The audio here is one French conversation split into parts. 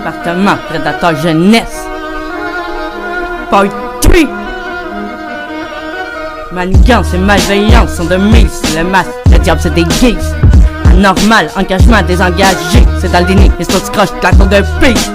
Département prédateur jeunesse. Part 3. Manigance et malveillance sont de mise sur le masque, le diable se déguise. Anormal, engagement désengagé, c'est dans le déni, et c'est tu croches la cour de piste.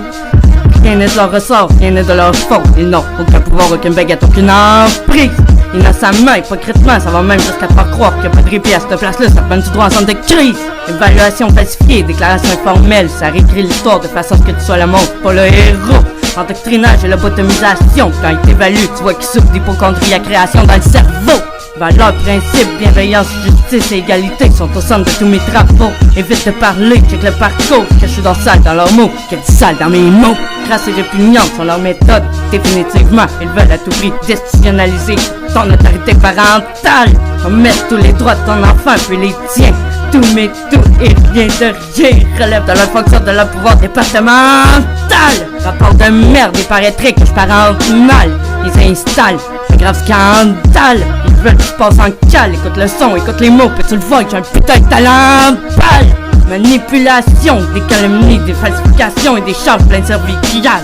Rien n'est de leur ressort, rien n'est de leur faute. Ils n'ont aucun pouvoir, aucune baguette, aucune emprise. Innocemment, hypocritement, ça va même jusqu'à te faire croire qu'il n'y a pas de répit à cette place-là, ça te mène tout droit en zone de crise. Évaluation falsifiée, déclaration informelle, ça réécrit l'histoire de façon à ce que tu sois le monstre, pas le héros. Endoctrinage et lobotomisation, quand il t'évalue, tu vois qu'il souffre d'hypochondrie à création dans le cerveau. Valeurs, principes, bienveillance, justice et égalité sont au centre de tous mes travaux. Évite de parler, check le parcours, que je suis dorsal dans leurs mots, que du sale dans mes mots. Grâce et répugnantes sont leurs méthodes, définitivement, ils veulent à tout prix destitutionnaliser ton autorité parentale. Omettre tous les droits de ton enfant puis les tiens. Tout mais tout et rien de rien relève de leur fonction de leur pouvoir départemental. Rapport de merde, il paraîtrait que je parente mal. Ils installent un grave scandale. Ils veulent que tu passes en cale. Écoute le son, écoute les mots, puis tu le vois que j'ai un putain de talent pâle. Manipulation, des calomnies, des falsifications et des charges pleines cervicales.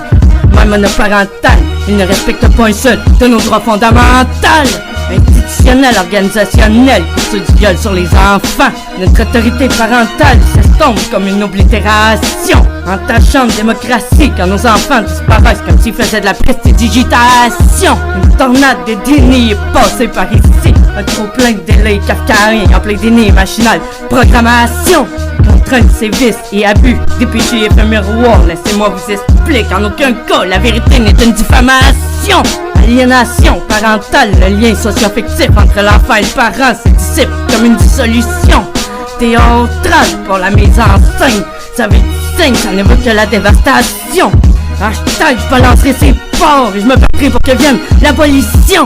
Même monoparental, ils ne respectent pas un seul de nos droits fondamentaux. Institutionnel, organisationnel, pour du viol sur les enfants. Notre autorité parentale s'estompe comme une oblitération, entachant de démocratie quand nos enfants disparaissent comme s'ils faisaient de la prestidigitation. Une tornade de déni est passée par ici, un trop plein de délais kafkaïens en plein déni machinal. Programmation, contrainte, sévices et abus, DPJ effet miroir, laissez-moi vous expliquer. En aucun cas, la vérité n'est une diffamation. Aliénation parentale, le lien socio-affectif entre l'enfant et le parent se dissipe comme une dissolution théâtrale pour la mise en scène. Ça veut dire ça n'évoque que la dévastation. Hashtag, je balancerai ses ports et je me battrai pour que vienne l'abolition.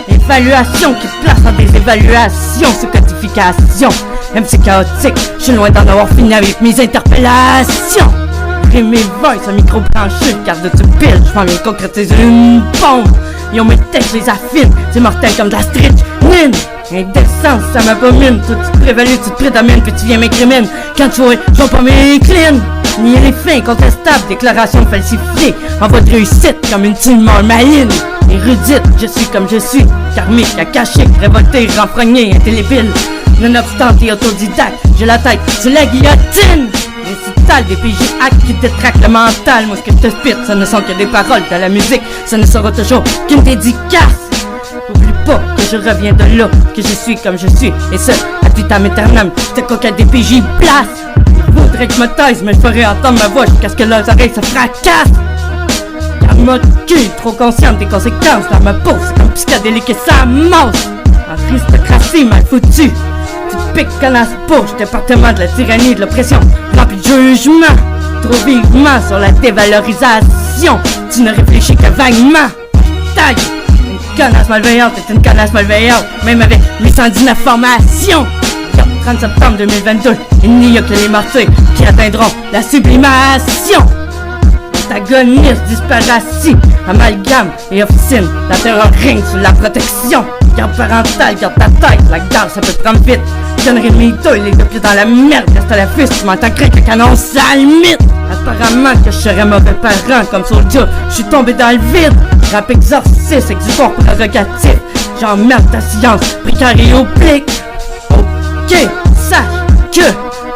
Évaluation qui se place en des évaluations sous codification. MC chaotique, je suis loin d'en avoir fini avec mes interpellations. Mes voix, un micro branché, carte de pile, je m'en viens concrétiser une bombe. Yo, mes textes, les affine, c'est mortel comme de la strychnine. Indécence, ça m'abomine, toi tu te prévalues, tu te prédomines, puis tu viens m'écriminer. Quand tu vois, je vois pas m'incline. Nier les faits incontestables, déclaration falsifiée, envoi de réussite comme une tumeur maligne. Érudite, je suis comme je suis, karmique, akachique, révolté, renfrogné, intellébile. Nonobstant et autodidacte, j'ai la tête sur la guillotine. Récital des PJ actes qui détraquent le mental. Moi ce que je te spite, ce ne sont que des paroles de la musique. Ce ne sera toujours qu'une dédicace. Oublie pas que je reviens de là, que je suis comme je suis. Et ce, à vitam aeternam, je te coquette des PJ place. Il faudrait que je me taise, mais je ferai entendre ma voix jusqu'à ce que leurs oreilles se fracassent. Car mode cul, trop consciente des conséquences dans ma peau. C'est comme psychédélique et ça masse. Aristocratie mal foutue. Tu te piques comme la bouche, département de la tyrannie, de l'oppression, rempli de jugement, trop vivement sur la dévalorisation. Tu ne réfléchis que vaguement. Tag, une connasse malveillante est une connasse malveillante, même avec 819 formations. 30 septembre 2022, il n'y a que les martyrs qui atteindront la sublimation. Antagoniste, disparatie, amalgame et officine, la terreur règne sous la protection. Garde parentale, garde ta tête, la garde ça peut prendre vite. Donnerai mes deux, les deux pieds dans la merde, reste à la fuste, tu m'entends crier que canon salmite. Apparemment que je serais mauvais parent, comme Soulja, je suis tombé dans le vide. Rap exorciste, exutoire prérogatif, j'emmerde ta science, précaire et oblique. Ok, sache que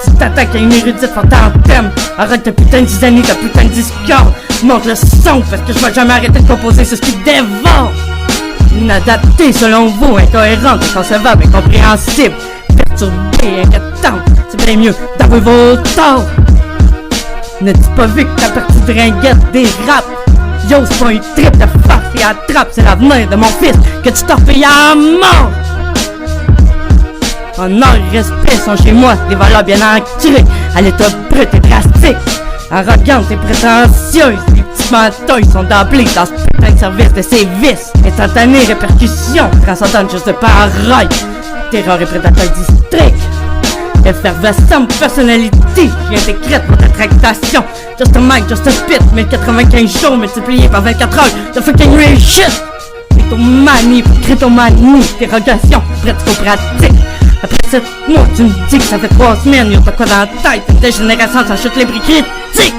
tu t'attaques à une érudite forte en thème. Arrête ta putain de zizanie, ta putain de discorde. Monte le son parce que je vais jamais arrêter de composer ce qui dévore. Inadapté selon vous, incohérente, inconcevable, incompréhensible, perturbée, inquiétante, c'est bien mieux d'avouer vos torts. N'as-tu pas vu que ta partie de ringuette des raps? Yo, c'est pas un trip de farce et attrape, c'est l'avenir de mon fils que tu t'en payes à mort. Honneur et respect sont chez moi, des valeurs bien ancrées, à l'état brut et drastique. Arrogante et prétentieuse, les petits menteuils sont d'emblée dans ce putain de service de sévices. Instantané, répercussion, transcendante juste de paroles. Terreur et prédateur district. Effervescente personnalité, je viens décrète pour ta tractation. Just a mic, just a spit, 1095 jours multipliés par 24 heures de fucking real shit. Cryptomanie, cryptomanie, dérogation, pratico-pratique. Après 7 mois, tu me dis que ça fait 3 semaines, y'a pas quoi dans la tête, une dégénérescence, ça chute les prix critiques.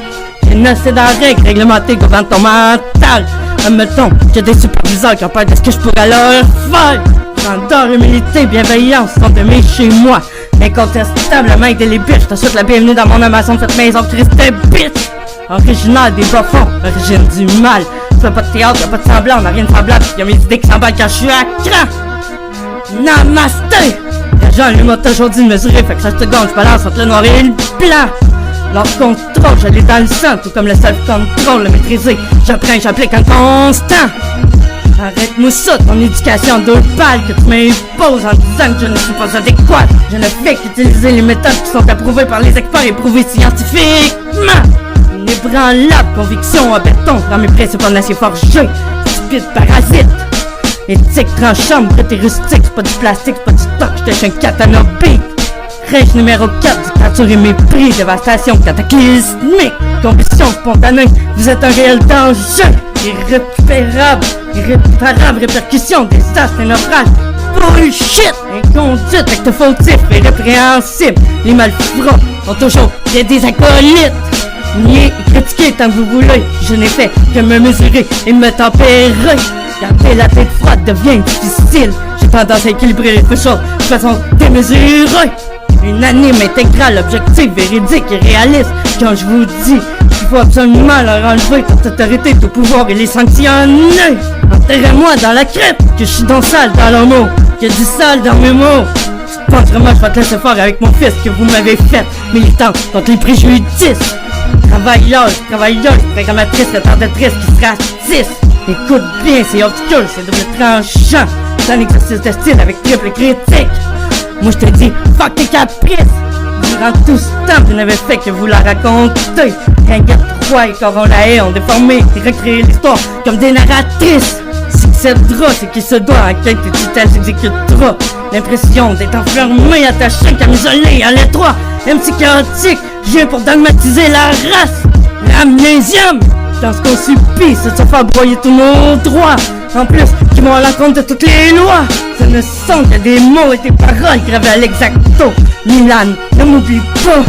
Génocide en règle, réglementé, gouverne ton mental. Admettons que des superviseurs qui ont peur de ce que je pourrais leur faire. Grandeur, humilité, bienveillance sont de mes chez moi. Incontestablement indélébile, je te souhaite la bienvenue dans mon amazon de cette maison, Christ bitch. Originaire des bas-fonds, origine du mal. Tu fais pas de théâtre, y'a pas de semblant, on a rien de semblable. Y'a mes idées qui s'emballent quand je suis à cran. Namasté! Les gens lui m'ont toujours dit de mesurer, fait que chaque seconde je balance entre le noir et le blanc. Leur contrôle, je l'ai dans le sang, tout comme le self-control, le maîtriser. J'apprends, j'applique un constant. Arrête-moi ça, ton éducation de balles que tu m'imposes en disant que je ne suis pas adéquat. Je ne fais qu'utiliser les méthodes qui sont approuvées par les experts et prouvées scientifiquement. Une ébranlable conviction à béton dans mes principes en acier forgé. Stupide parasite. Éthique tranchante, brut et rustique, c'est pas du plastique, c'est pas du stock, je suis un katana beat. Règle numéro 4, dictature et mépris, dévastation cataclysmique, combustion spontanée, vous êtes un réel danger. Irréparable répercussion, désastre et naufrage. Bullshit! Inconduite, acte fautif et répréhensible. Les malfrats ont toujours des acolytes. Nier et critiquer tant que vous voulez, je n'ai fait que me mesurer et me tempérer. Garder la tête froide devient difficile. J'ai tendance à équilibrer les feux chauds de façon démesurée. Unanime, intégrale, objectif, véridique et réaliste. Quand je vous dis qu'il faut absolument leur enlever toute autorité, tout pouvoir et les sanctionner. Enterrez-moi dans la crypte, que je suis dans sale dans leurs mots, qu'il y a du sale dans mes mots. Tu penses vraiment que je vais te laisser faire avec mon fils que vous m'avez fait, militant contre les préjudices. Travailleuse, programmatrice, retardatrice qui se raciste. Écoute bien, c'est obscur, c'est double tranchant. C'est un exercice de style avec triple critique. Moi je te dis, fuck tes caprices. Durant tout ce temps, vous n'avez fait que vous la raconter. Ringuette, Roy et Coron la haie ont déformé et recréé l'histoire comme des narratrices. Succédera, c'est qui se doit, enquête et tutelle s'exécutera. L'impression d'être enfermé, attaché, camisolé, à l'étroit. MC chaotique, je viens pour dogmatiser la race. L'amnésium, dans ce qu'on subit, c'est de se faire broyer tous nos droits. En plus, qui vont à l'encontre de toutes les lois. Ce ne sont que des mots et des paroles gravées à l'exacto. Milan, ne m'oublie pas.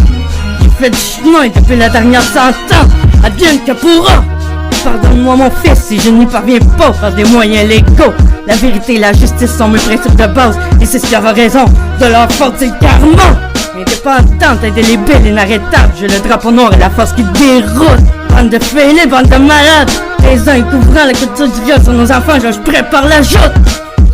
J'ai fait du chemin depuis la dernière sentence. Advienne que pourra. Pardonne-moi mon fils si je n'y parviens pas par des moyens légaux. La vérité et la justice sont mes principes de base. Et c'est ce qui aura raison de leur faute, c'est le karma. Indépendante, indélébile, inarrêtable. J'ai le drapeau noir et la force qui déroute. Bande de fêlés, bande de malades. Les uns couvrant la culture du viol sur nos enfants, je prépare la joute.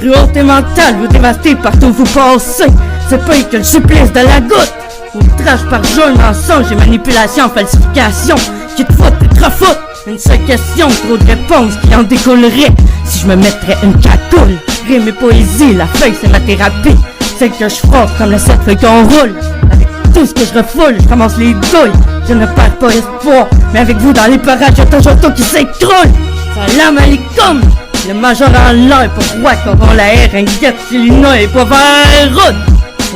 Cruauté mentale, vous dévastez partout où vous passez. C'est pas que le supplice de la goutte. Outrage par jeu, mensonge et manipulation, falsification. Qui te fout, te refoute. Une seule question, trop de réponses qui en découleraient. Si je me mettrais une cagoule. Rime et poésie, la feuille c'est ma thérapie. Celle que je frotte comme le 7 feuilles qu'on roule. Avec tout ce que je refoule, je commence les douilles. Je ne perds pas espoir, mais avec vous dans les parages, j'ai toujours tout qui s'écroule. Salam alaikum, le major en l'air pour roi qu'on la haie, ringuette, Chilina et pas vers route.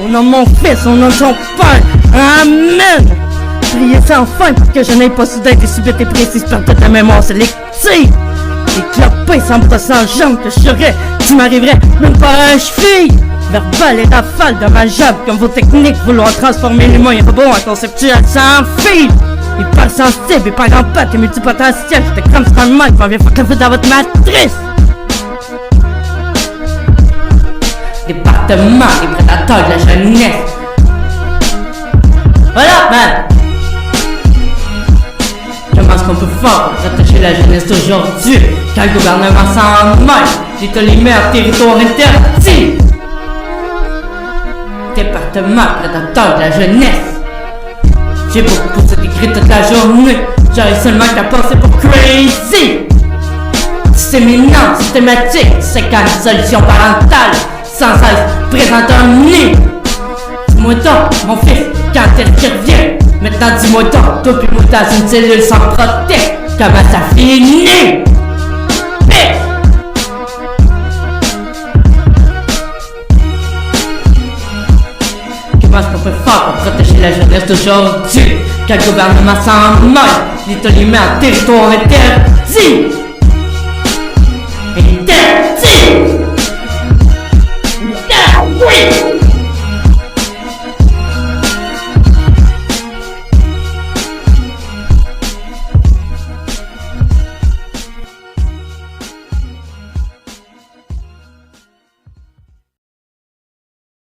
Au nom de mon fils, au nom de son père, amen. Priez sans fin pour que je n'aie pas soudain des subites et précises par toute la mémoire sélective. Des clopés sans bras, sans jambes que je serais, tu m'arriverais même pas à un cheville. Verbal et rafale dommageable comme vos techniques vouloir transformer l'humain et robot en conceptuel sans fil. Hyper sensible, hyper grand patte et multipotentiel. Je te crame sur un mic, m'en viens fuck le feu dans votre matrice. Département des prédateurs de la jeunesse. Voilà, man. Comment est-ce qu'on peut faire pour protéger la jeunesse d'aujourd'hui quand le gouvernement s'en mêle? L'État les met en territoire interdit. Département prédateur de la jeunesse. J'ai beaucoup poussé des cris toute la journée. J'arrive seulement qu'à passer pour crazy. Disséminant, systématique, séquence, solution parentale. Sans cesse, présente un nid. Dis-moi donc, mon fils, quand est-ce qu'il revient? Maintenant dis-moi donc, toi pis moi dans une cellule sans protect. Comment ça finit? Bitch! Comment est-ce qu'on peut faire pour protéger la jeunesse d'aujourd'hui? Quand le gouvernement s'en mêle, l'État les met en territoire interdit! Interdit! Oui!